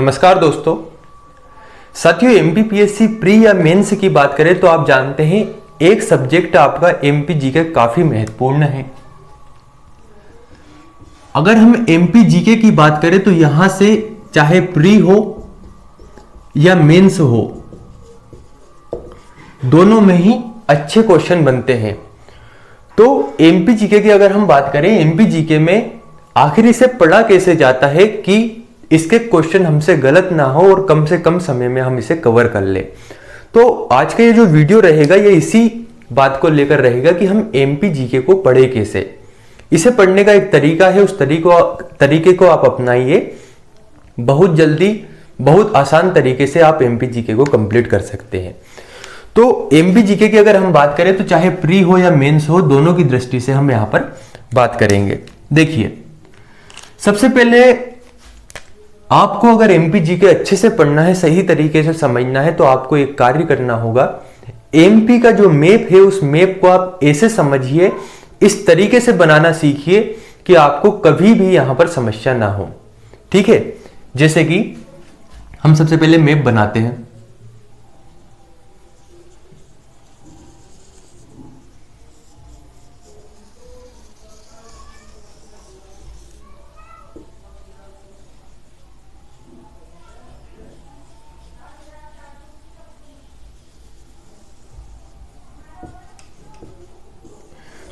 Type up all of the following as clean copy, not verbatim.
नमस्कार दोस्तों। साथियों, एमपीपीएससी प्री या मेंस की बात करें तो आप जानते हैं एक सब्जेक्ट आपका एमपी जीके काफी महत्वपूर्ण है। अगर हम एमपी जीके की बात करें तो यहां से चाहे प्री हो या मेंस हो, दोनों में ही अच्छे क्वेश्चन बनते हैं। तो एमपी जीके की अगर हम बात करें, एमपी जीके में आखिर से पढ़ा कैसे जाता है कि इसके क्वेश्चन हमसे गलत ना हो और कम से कम समय में हम इसे कवर कर ले। तो आज का ये जो वीडियो रहेगा ये इसी बात को लेकर रहेगा कि हम एमपी जीके को पढ़े कैसे। इसे पढ़ने का एक तरीका है, उस तरीके को आप अपनाइए। बहुत जल्दी, बहुत आसान तरीके से आप एमपी जीके को कंप्लीट कर सकते हैं। तो एमपी जीके की अगर हम बात करें तो चाहे प्री हो या मेंस हो, दोनों की दृष्टि से हम यहां पर बात करेंगे। देखिए, सबसे पहले आपको अगर एमपी जीके अच्छे से पढ़ना है, सही तरीके से समझना है, तो आपको एक कार्य करना होगा। एमपी का जो मैप है उस मैप को आप ऐसे समझिए, इस तरीके से बनाना सीखिए कि आपको कभी भी यहां पर समस्या ना हो। ठीक है, जैसे कि हम सबसे पहले मैप बनाते हैं।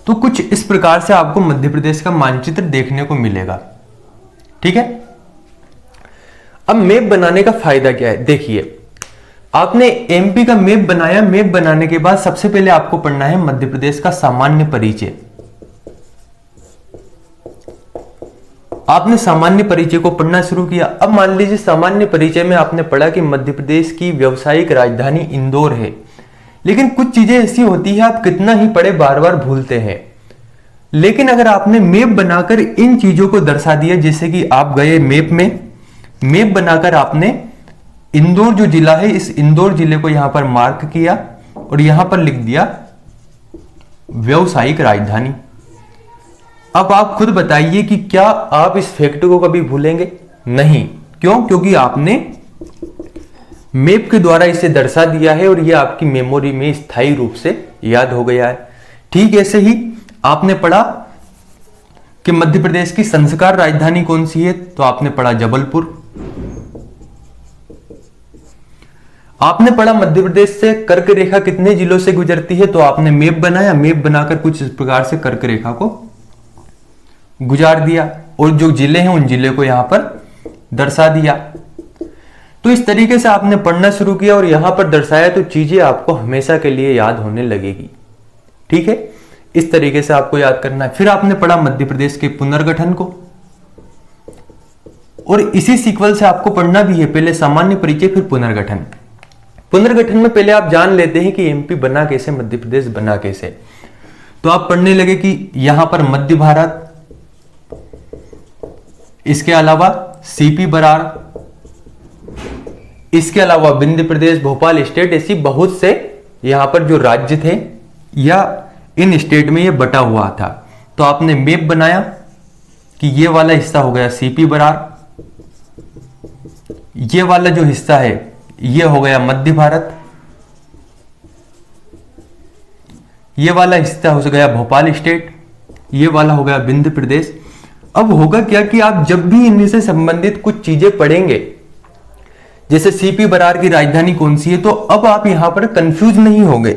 तो कुछ इस प्रकार से आपको मध्य प्रदेश का मानचित्र देखने को मिलेगा। ठीक है, अब मैप बनाने का फायदा क्या है? देखिए, आपने एमपी का मैप बनाया। मैप बनाने के बाद सबसे पहले आपको पढ़ना है मध्य प्रदेश का सामान्य परिचय। आपने सामान्य परिचय को पढ़ना शुरू किया। अब मान लीजिए सामान्य परिचय में आपने पढ़ा कि मध्य प्रदेश की व्यावसायिक राजधानी इंदौर है, लेकिन कुछ चीजें ऐसी होती है आप कितना ही पढ़े बार बार भूलते हैं। लेकिन अगर आपने मैप बनाकर इन चीजों को दर्शा दिया, जैसे कि आप गए मैप में, मैप बनाकर आपने इंदौर जो जिला है, इस इंदौर जिले को यहां पर मार्क किया और यहां पर लिख दिया व्यावसायिक राजधानी। अब आप खुद बताइए कि क्या आप इस फैक्ट को कभी भूलेंगे? नहीं। क्यों? क्योंकि आपने मैप के द्वारा इसे दर्शा दिया है और यह आपकी मेमोरी में स्थायी रूप से याद हो गया है। ठीक ऐसे ही आपने पढ़ा कि मध्य प्रदेश की संस्कार राजधानी कौन सी है, तो आपने पढ़ा जबलपुर। आपने पढ़ा मध्य प्रदेश से कर्क रेखा कितने जिलों से गुजरती है, तो आपने मैप बनाया। मैप बनाकर कुछ इस प्रकार से कर्क रेखा को गुजार दिया और जो जिले हैं उन जिले को यहां पर दर्शा दिया। तो इस तरीके से आपने पढ़ना शुरू किया और यहां पर दर्शाया, तो चीजें आपको हमेशा के लिए याद होने लगेगी। ठीक है, इस तरीके से आपको याद करना है। फिर आपने पढ़ा मध्य प्रदेश के पुनर्गठन को और इसी सीक्वल से आपको पढ़ना भी है, पहले सामान्य परिचय फिर पुनर्गठन। पुनर्गठन में पहले आप जान लेते हैं कि एमपी बना कैसे, मध्य प्रदेश बना कैसे। तो आप पढ़ने लगे कि यहां पर मध्य भारत, इसके अलावा सीपी बरार, इसके अलावा विंध्य प्रदेश, भोपाल स्टेट, ऐसी बहुत से यहां पर जो राज्य थे या इन स्टेट में ये बटा हुआ था। तो आपने मैप बनाया कि ये वाला हिस्सा हो गया सीपी बरार, ये वाला जो हिस्सा है ये हो गया मध्य भारत, ये वाला हिस्सा हो गया भोपाल स्टेट, ये वाला हो गया विंध्य प्रदेश। अब होगा क्या कि आप जब भी इनसे संबंधित कुछ चीजें पढ़ेंगे, जैसे सीपी बरार की राजधानी कौन सी है, तो अब आप यहां पर कंफ्यूज नहीं होंगे।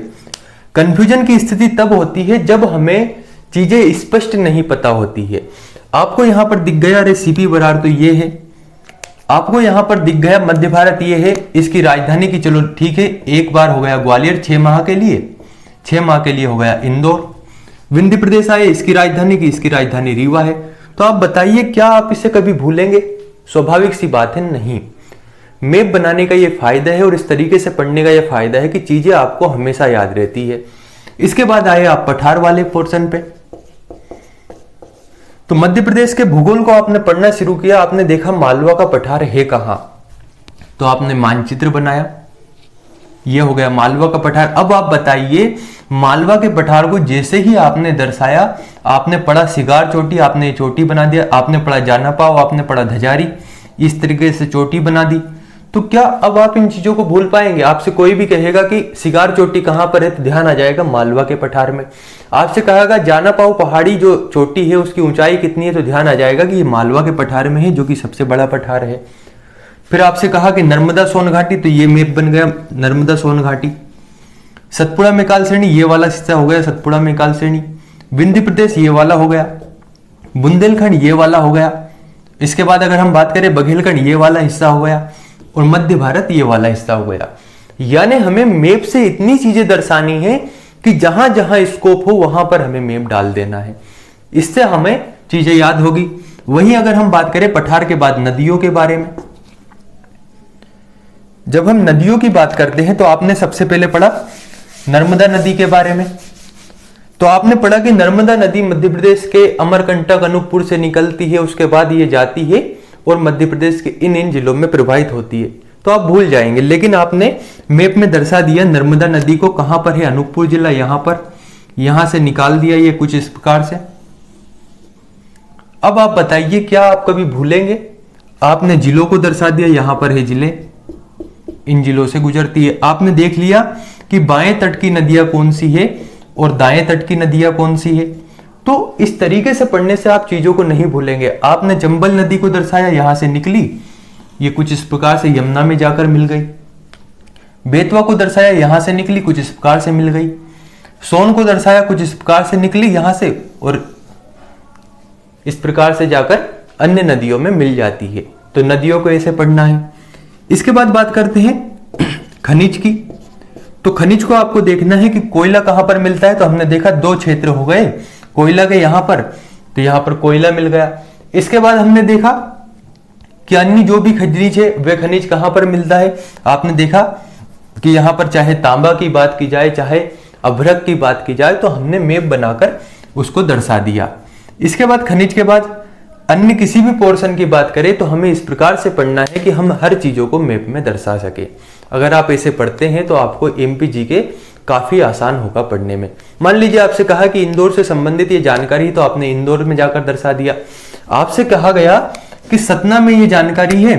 कंफ्यूजन की स्थिति तब होती है जब हमें चीजें स्पष्ट नहीं पता होती है। आपको यहां पर दिख गया अरे सीपी बरार तो ये है, आपको यहां पर दिख गया मध्य भारत ये है, इसकी राजधानी की, चलो ठीक है, एक बार हो गया ग्वालियर 6 माह के लिए, 6 माह के लिए हो गया इंदौर। विंध्य प्रदेश आए, इसकी राजधानी की, इसकी राजधानी रीवा है। तो आप बताइए क्या आप इसे कभी भूलेंगे? स्वाभाविक सी बात है, नहीं। मैप बनाने का यह फायदा है और इस तरीके से पढ़ने का यह फायदा है कि चीजें आपको हमेशा याद रहती है। इसके बाद आए आप पठार वाले पोर्शन पे। तो मध्य प्रदेश के भूगोल को आपने पढ़ना शुरू किया, आपने देखा मालवा का पठार है कहां, तो आपने मानचित्र बनाया, ये हो गया मालवा का पठार। अब आप बताइए, मालवा के पठार को जैसे ही आपने दर्शाया, आपने पढ़ा सिगार चोटी, आपने चोटी बना दिया, आपने पढ़ा जाना पाव, आपने पढ़ा धजारी, इस तरीके से चोटी बना दी, तो क्या अब आप इन चीजों को भूल पाएंगे? आपसे कोई भी कहेगा कि सिगार चोटी कहां पर है, तो ध्यान आ जाएगा मालवा के पठार में। आपसे कहेगा जाना पाओ पहाड़ी जो चोटी है उसकी ऊंचाई कितनी है, तो ध्यान आ जाएगा कि ये मालवा के पठार में है, जो कि सबसे बड़ा पठार है। फिर आपसे कहा कि नर्मदा सोन घाटी, तो ये मैप बन गया नर्मदा सोन घाटी। सतपुड़ा मेकाल श्रेणी, ये वाला हिस्सा हो गया सतपुड़ा मेकाल श्रेणी। विंध्य प्रदेश ये वाला हो गया, बुंदेलखंड ये वाला हो गया। इसके बाद अगर हम बात करें बघेलखंड ये वाला हिस्सा हो गया, और मध्य भारत ये वाला हिस्सा हो गया। यानी हमें मैप से इतनी चीजें दर्शानी है कि जहां जहां स्कोप हो वहां पर हमें मैप डाल देना है, इससे हमें चीजें याद होगी। वहीं अगर हम बात करें पठार के बाद नदियों के बारे में, जब हम नदियों की बात करते हैं तो आपने सबसे पहले पढ़ा नर्मदा नदी के बारे में। तो आपने पढ़ा कि नर्मदा नदी मध्य प्रदेश के अमरकंटक अनूपपुर से निकलती है, उसके बाद ये जाती है और मध्य प्रदेश के इन जिलों में प्रवाहित होती है। तो आप भूल जाएंगे, लेकिन आपने मैप में दर्शा दिया नर्मदा नदी को कहां पर है, अनूपपुर जिला यहां पर, यहां से निकाल दिया ये कुछ इस प्रकार से। अब आप बताइए क्या आप कभी भूलेंगे? आपने जिलों को दर्शा दिया, यहां पर है जिले, इन जिलों से गुजरती है। आपने देख लिया कि बाएं तट की नदियां कौन सी है और दाएं तट की नदियां कौन सी है। तो इस तरीके से पढ़ने से आप चीजों को नहीं भूलेंगे। आपने चंबल नदी को दर्शाया, यहां से निकली, ये कुछ इस प्रकार से यमुना में जाकर मिल गई। बेतवा को दर्शाया, यहां से निकली, कुछ इस प्रकार से मिल गई। सोन को दर्शाया, कुछ इस प्रकार से निकली यहां से, और इस प्रकार से जाकर अन्य नदियों में मिल जाती है। तो नदियों को ऐसे पढ़ना है। इसके बाद बात करते हैं खनिज की। तो खनिज को आपको देखना है कि कोयला कहां पर मिलता है। तो हमने देखा दो क्षेत्र हो गए कोयला के, यहां पर, तो यहां पर कोयला मिल गया। इसके बाद हमने देखा कि अन्य जो भी खनिज है वे खनिज कहां पर मिलता है। आपने देखा कि यहां पर चाहे तांबा की बात की जाए, चाहे अभ्रक की बात की जाए, तो हमने मैप बनाकर उसको दर्शा दिया। इसके बाद खनिज के बाद अन्य किसी भी पोर्शन की बात करें तो हमें इस प्रकार से पढ़ना है कि हम हर चीजों को मैप में दर्शा सके। अगर आप ऐसे पढ़ते हैं तो आपको एमपीजी के काफी आसान होगा पढ़ने में। मान लीजिए आपसे कहा कि इंदौर से संबंधित ये जानकारी है, तो आपने इंदौर में जाकर दर्शा दिया। आपसे कहा गया कि सतना में ये जानकारी है,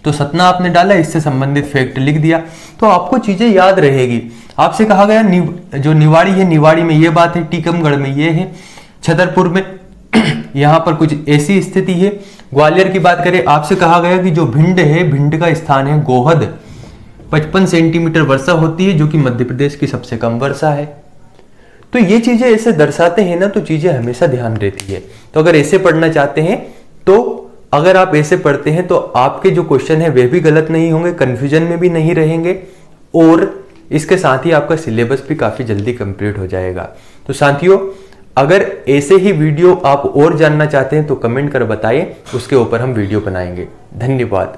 तो सतना आपने डाला, इससे संबंधित फैक्ट लिख दिया, तो आपको चीजें याद रहेगी। आपसे कहा गया जो निवाड़ी है, निवाड़ी में ये बात है, टीकमगढ़ में ये है, छतरपुर में यहां पर कुछ ऐसी स्थिति है। ग्वालियर की बात करें, आपसे कहा गया कि जो भिंड है, भिंड का स्थान है गोहद, 55 सेंटीमीटर वर्षा होती है, जो कि मध्य प्रदेश की सबसे कम वर्षा है। तो ये चीजें ऐसे दर्शाते हैं ना, तो चीजें हमेशा ध्यान रहती है। तो अगर ऐसे पढ़ना चाहते हैं, तो अगर आप ऐसे पढ़ते हैं तो आपके जो क्वेश्चन है वे भी गलत नहीं होंगे, कंफ्यूजन में भी नहीं रहेंगे, और इसके साथ ही आपका सिलेबस भी काफी जल्दी कंप्लीट हो जाएगा। तो साथियों, अगर ऐसे ही वीडियो आप और जानना चाहते हैं तो कमेंट कर बताइए, उसके ऊपर हम वीडियो बनाएंगे। धन्यवाद।